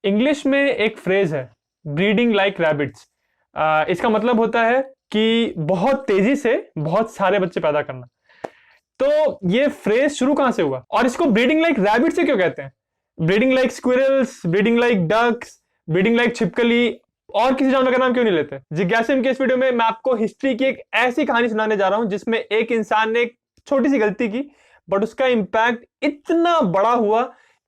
English में एक phrase है, ब्रीडिंग लाइक रैबिट्स। इसका मतलब होता है कि बहुत तेजी से बहुत सारे बच्चे पैदा करना। तो ये फ्रेज शुरू कहां से हुआ और इसको ब्रीडिंग लाइक रैबिट से क्यों कहते हैं? Breeding like squirrels, breeding like ducks, breeding like छिपकली और किसी जानवर का नाम क्यों नहीं लेते? जिज्ञासिम के इस वीडियो में मैं आपको हिस्ट्री की एक ऐसी कहानी सुनाने जा रहा हूं जिसमें एक इंसान ने एक छोटी सी गलती की, बट उसका इंपैक्ट इतना बड़ा हुआ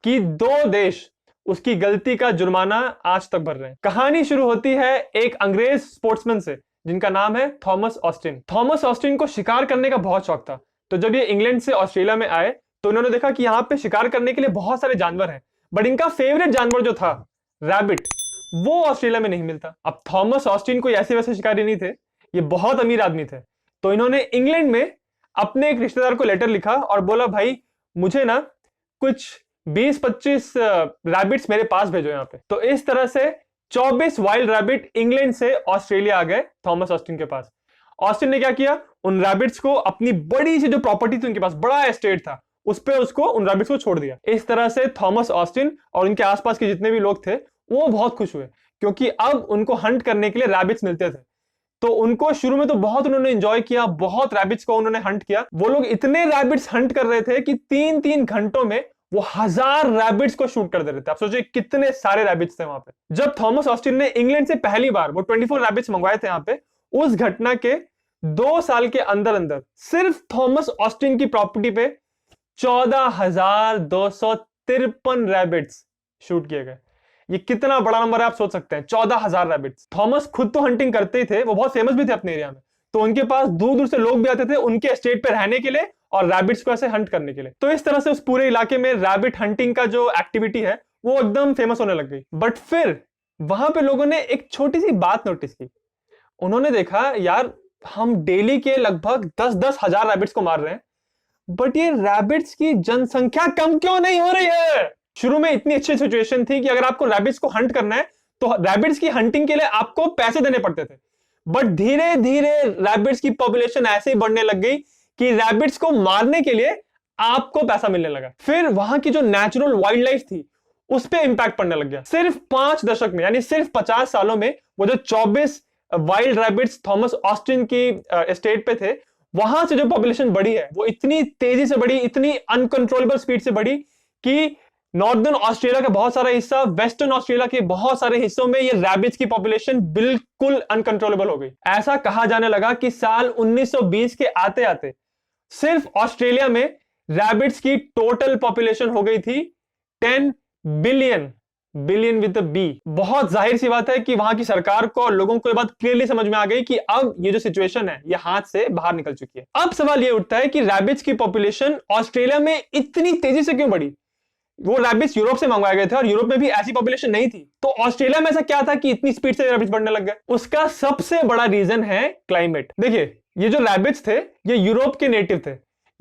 कि दो देश उसकी गलती का जुर्माना आज तक भर रहे हैं। कहानी शुरू होती है एक अंग्रेज स्पोर्ट्समैन से जिनका नाम है थॉमस ऑस्टिन। थॉमस ऑस्टिन को शिकार करने का बहुत शौक था। तो जब ये इंग्लैंड से ऑस्ट्रेलिया में आए तो उन्होंने देखा कि यहाँ पे शिकार करने के लिए बहुत सारे जानवर हैं, बट इनका फेवरेट जानवर जो था रैबिट, वो ऑस्ट्रेलिया में नहीं मिलता। अब थॉमस ऑस्टिन कोई ऐसे वैसे शिकारी नहीं थे, ये बहुत अमीर आदमी थे। तो इन्होंने इंग्लैंड में अपने एक रिश्तेदार को लेटर लिखा और बोला, भाई मुझे ना कुछ 20-25 रैबिट्स मेरे पास भेजो यहाँ पे। तो इस तरह से 24 वाइल्ड रैबिट इंग्लैंड से ऑस्ट्रेलिया आ गए थॉमस ऑस्टिन के पास। ऑस्टिन ने क्या किया, उन रैबिट्स को अपनी बड़ी सी जो प्रॉपर्टी थी, उनके पास बड़ा एस्टेट था, उस पे उसको उन रैबिट्स को छोड़ दिया। इस तरह से थॉमस ऑस्टिन और उनके आसपास के जितने भी लोग थे वो बहुत खुश हुए, क्योंकि अब उनको हंट करने के लिए रैबिट्स मिलते थे। तो उनको शुरू में तो बहुत उन्होंने एंजॉय किया, बहुत रैबिट्स को उन्होंने हंट किया। वो लोग इतने रैबिट्स हंट कर रहे थे कि 3-3 घंटों में वो 1000 रैबिट्स को शूट कर दे रहे थे। आप सोचिए कितने सारे रैबिट्स थे वहां पे। जब थॉमस ऑस्टिन ने इंग्लैंड से पहली बार वो 24 रैबिट्स मंगवाए थे यहाँ पे, उस घटना के 2 साल के अंदर अंदर सिर्फ थॉमस ऑस्टिन की प्रॉपर्टी पे 14,253 रैबिट्स शूट किए गए। ये कितना बड़ा नंबर है आप सोच सकते हैं, 14,000 रैबिट्स। थॉमस खुद तो हंटिंग करते ही थे, वो बहुत फेमस भी थे अपने एरिया में, तो उनके पास दूर दूर से लोग भी आते थे उनके एस्टेट पे रहने के लिए और रैबिट्स को ऐसे हंट करने के लिए। तो इस तरह से उस पूरे इलाके में रैबिट हंटिंग का जो एक्टिविटी है वो एकदम फेमस होने लग गई। बट फिर वहां पे लोगों ने एक छोटी सी बात नोटिस की। उन्होंने देखा, यार हम डेली के लगभग 10-10 हजार रैबिट्स को मार रहे हैं, बट ये रैबिट्स की जनसंख्या कम क्यों नहीं हो रही है? शुरू में इतनी अच्छी सिचुएशन थी कि अगर आपको रैबिट्स को हंट करना है तो रैबिट्स की हंटिंग के लिए आपको पैसे देने पड़ते थे, बट धीरे धीरे रैबिट्स की पॉपुलेशन ऐसे ही बढ़ने लग गई कि रैबिट्स को मारने के लिए आपको पैसा मिलने लगा। फिर वहां की जो नेचुरल वाइल्ड लाइफ थी उस पर इंपैक्ट पड़ने लग गया। सिर्फ 5 दशक में, यानी सिर्फ 50 सालों में, वो जो 24 वाइल्ड रैबिट्स थॉमस ऑस्टिन की एस्टेट पे थे, वहां से जो पॉपुलेशन बढ़ी है वो इतनी तेजी से बढ़ी, इतनी अनकंट्रोलेबल स्पीड से बढ़ी कि नॉर्दर्न ऑस्ट्रेलिया का बहुत सारा हिस्सा, वेस्टर्न ऑस्ट्रेलिया के बहुत सारे हिस्सों में ये रैबिट्स की पॉपुलेशन बिल्कुल अनकंट्रोलेबल हो गई। ऐसा कहा जाने लगा कि साल 1920 के आते आते सिर्फ ऑस्ट्रेलिया में रैबिट्स की टोटल पॉपुलेशन हो गई थी 10 बिलियन, बिलियन विद बी। बहुत जाहिर सी बात है कि वहां की सरकार को और लोगों को ये बात क्लियरली समझ में आ गई कि अब ये जो सिचुएशन है ये हाथ से बाहर निकल चुकी है। अब सवाल ये उठता है कि रैबिट्स की पॉपुलेशन ऑस्ट्रेलिया में इतनी तेजी से क्यों बढ़ी? वो रैबिट्स यूरोप से मंगवाए गए थे और यूरोप में भी ऐसी पॉपुलेशन नहीं थी, तो ऑस्ट्रेलिया में ऐसा क्या था कि इतनी स्पीड से रैबिट्स बढ़ने लग गए? उसका सबसे बड़ा रीजन है क्लाइमेट। देखिए, ये जो रैबिट्स थे ये यूरोप के नेटिव थे।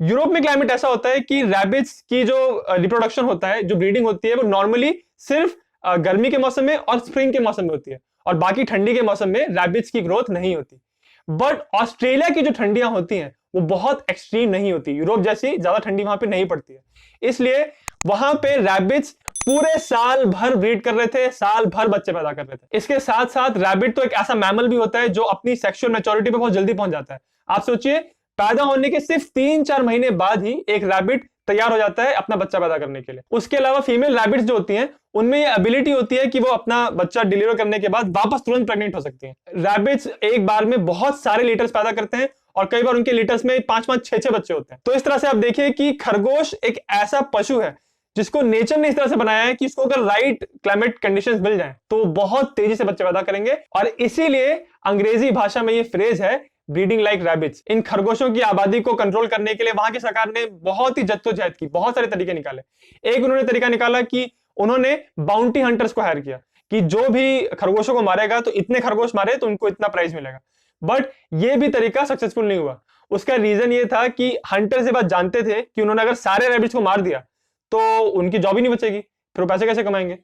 यूरोप में क्लाइमेट ऐसा होता है कि रैबिट्स की जो रिप्रोडक्शन होता है, जो ब्रीडिंग होती है, वो नॉर्मली सिर्फ गर्मी के मौसम में और स्प्रिंग के मौसम में होती है, और बाकी ठंडी के मौसम में रैबिट्स की ग्रोथ नहीं होती। बट ऑस्ट्रेलिया की जो ठंडियां होती हैं वो बहुत एक्सट्रीम नहीं होती, यूरोप जैसी ज्यादा ठंडी वहां पे नहीं पड़ती है, इसलिए वहां पे रैबिट्स पूरे साल भर ब्रीड कर रहे थे, साल भर बच्चे पैदा कर रहे थे। इसके साथ साथ रैबिट तो एक ऐसा मैमल भी होता है जो अपनी सेक्सुअल मैच्योरिटी पे बहुत जल्दी पहुंच जाता है। आप सोचिए, पैदा होने के सिर्फ 3-4 महीने बाद ही एक रैबिट तैयार हो जाता है अपना बच्चा पैदा करने के लिए। उसके अलावा फीमेल रैबिट्स जो होती हैं उनमें ये एबिलिटी होती है कि वो अपना बच्चा डिलीवर करने के बाद वापस तुरंत प्रेग्नेंट हो सकती हैं। रैबिट्स एक बार में बहुत सारे लीटर्स पैदा करते हैं और कई बार उनके लीटर्स में 5-5, 6-6 बच्चे होते हैं। तो इस तरह से आप देखिए कि खरगोश एक ऐसा पशु है जिसको नेचर ने इस तरह से बनाया है कि इसको अगर राइट क्लाइमेट कंडीशंस मिल जाएं तो बहुत तेजी से बच्चे पैदा करेंगे, और इसीलिए अंग्रेजी भाषा में ये फ्रेज है ब्रीडिंग लाइक रैबिट्स। इन खरगोशों की आबादी को कंट्रोल करने के लिए वहां की सरकार ने बहुत ही जद्दोजहद की, बहुत सारे तरीके निकाले। एक उन्होंने तरीका निकाला कि उन्होंने बाउंटी हंटर्स को हायर किया कि जो भी खरगोशों को मारेगा तो इतने खरगोश मारे तो उनको इतना प्राइस मिलेगा। बट ये भी तरीका सक्सेसफुल नहीं हुआ। उसका रीजन ये था कि हंटर्स ये बात जानते थे कि उन्होंने अगर सारे रैबिट्स को मार दिया तो उनकी जॉब ही नहीं बचेगी, फिर वो पैसे कैसे कमाएंगे?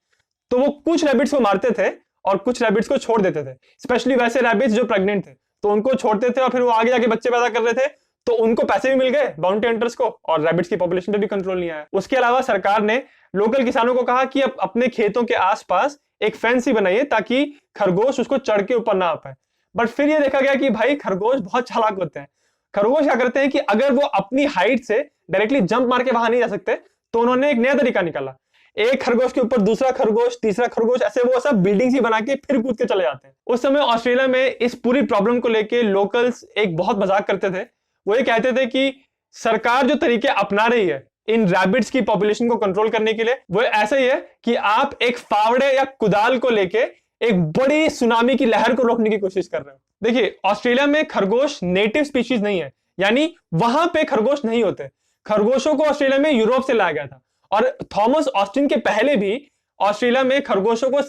तो वो कुछ रैबिट्स को मारते थे और कुछ रैबिट्स को छोड़ देते थे, स्पेशली वैसे रैबिट्स जो प्रेग्नेंट थे तो उनको छोड़ते थे और फिर वो आगे जाके बच्चे पैदा कर रहे थे, तो उनको पैसे भी मिल गए बाउंटी हंटर्स को, और रैबिट्स की पॉपुलेशन पे भी कंट्रोल नहीं आया। उसके अलावा सरकार ने लोकल किसानों को कहा कि अब अपने खेतों के आसपास एक फेंस ही बनाइए ताकि खरगोश उसको चढ़ के ऊपर ना आ पाए। बट फिर ये देखा गया कि भाई खरगोश बहुत चालाक होते हैं। खरगोश क्या करते हैं कि अगर वो अपनी हाइट से डायरेक्टली जंप मार के वहां नहीं जा सकते तो उन्होंने एक नया तरीका निकाला। एक खरगोश के ऊपर दूसरा खरगोश, तीसरा खरगोश, ऐसे वो सब बिल्डिंग ही बना के फिर कूद के चले जाते हैं। उस समय ऑस्ट्रेलिया में इस पूरी प्रॉब्लम को लेके लोकल्स एक बहुत मजाक करते थे। वो ये कहते थे कि सरकार जो तरीके अपना रही है इन रैबिट्स की पॉपुलेशन को कंट्रोल करने के लिए, वो ऐसा ही है कि आप एक फावड़े या कुदाल को लेके एक बड़ी सुनामी की लहर को रोकने की कोशिश कर रहे हो। देखिए, ऑस्ट्रेलिया में खरगोश नेटिव स्पीशीज नहीं है, यानी वहां पे खरगोश नहीं होते। खरगोशों को ऑस्ट्रेलिया में यूरोप से लाया गया था और थॉमस ऑस्टिन के पहले भी ऑस्ट्रेलिया में खरगोशों को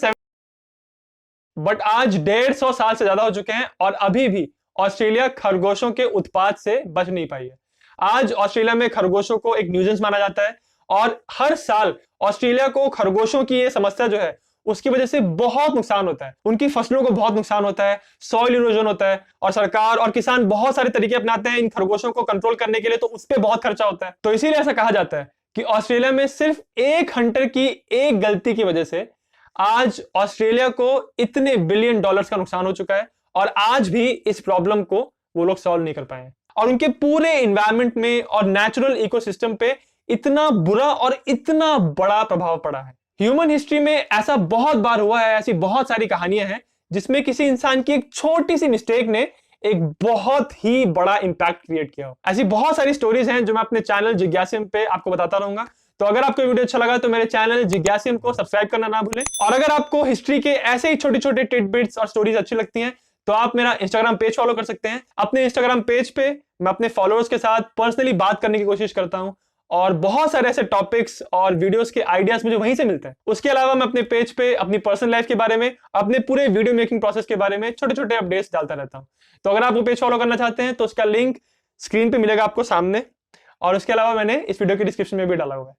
बट आज 150 साल से ज्यादा हो चुके हैं और अभी भी ऑस्ट्रेलिया खरगोशों के उत्पात से बच नहीं पाई है। आज ऑस्ट्रेलिया में खरगोशों को एक न्यूजेंस माना जाता है और हर साल ऑस्ट्रेलिया को खरगोशों की ये समस्या जो है उसकी वजह से बहुत नुकसान होता है। उनकी फसलों को बहुत नुकसान होता है, सॉइल इरोजन होता है और सरकार और किसान बहुत सारे तरीके अपनाते हैं इन खरगोशों को कंट्रोल करने के लिए, तो उस पर बहुत खर्चा होता है। तो इसीलिए ऐसा कहा जाता है कि ऑस्ट्रेलिया में सिर्फ एक हंटर की एक गलती की वजह से आज ऑस्ट्रेलिया को इतने बिलियन डॉलर्स का नुकसान हो चुका है और आज भी इस प्रॉब्लम को वो लोग सॉल्व नहीं कर पाए और उनके पूरे एनवायरनमेंट में और नेचुरल इकोसिस्टम पे इतना बुरा और इतना बड़ा प्रभाव पड़ा है। ह्यूमन हिस्ट्री में ऐसा बहुत बार हुआ है, ऐसी बहुत सारी कहानियां हैं जिसमें किसी इंसान की एक छोटी सी मिस्टेक ने एक बहुत ही बड़ा इंपैक्ट क्रिएट किया हो। ऐसी बहुत सारी स्टोरीज हैं जो मैं अपने चैनल जिज्ञासिम पे आपको बताता रहूंगा। तो अगर आपको वीडियो अच्छा लगा तो मेरे चैनल जिज्ञासिम को सब्सक्राइब करना ना भूलें। और अगर आपको हिस्ट्री के ऐसे ही छोटे छोटे टिडबिट्स और स्टोरीज अच्छी लगती हैं तो आप मेरा इंस्टाग्राम पेज फॉलो कर सकते हैं। अपने इंस्टाग्राम पेज पे मैं अपने फॉलोअर्स के साथ पर्सनली बात करने की कोशिश करता हूं और बहुत सारे ऐसे टॉपिक्स और वीडियोस के आइडियाज मुझे वहीं से मिलते हैं। उसके अलावा मैं अपने पेज पे अपनी पर्सनल लाइफ के बारे में, अपने पूरे वीडियो मेकिंग प्रोसेस के बारे में छोटे छोटे अपडेट्स डालता रहता हूं। तो अगर आप वो पेज फॉलो करना चाहते हैं तो उसका लिंक स्क्रीन पे मिलेगा आपको सामने, और उसके अलावा मैंने इस वीडियो के डिस्क्रिप्शन में भी डाला हुआ है।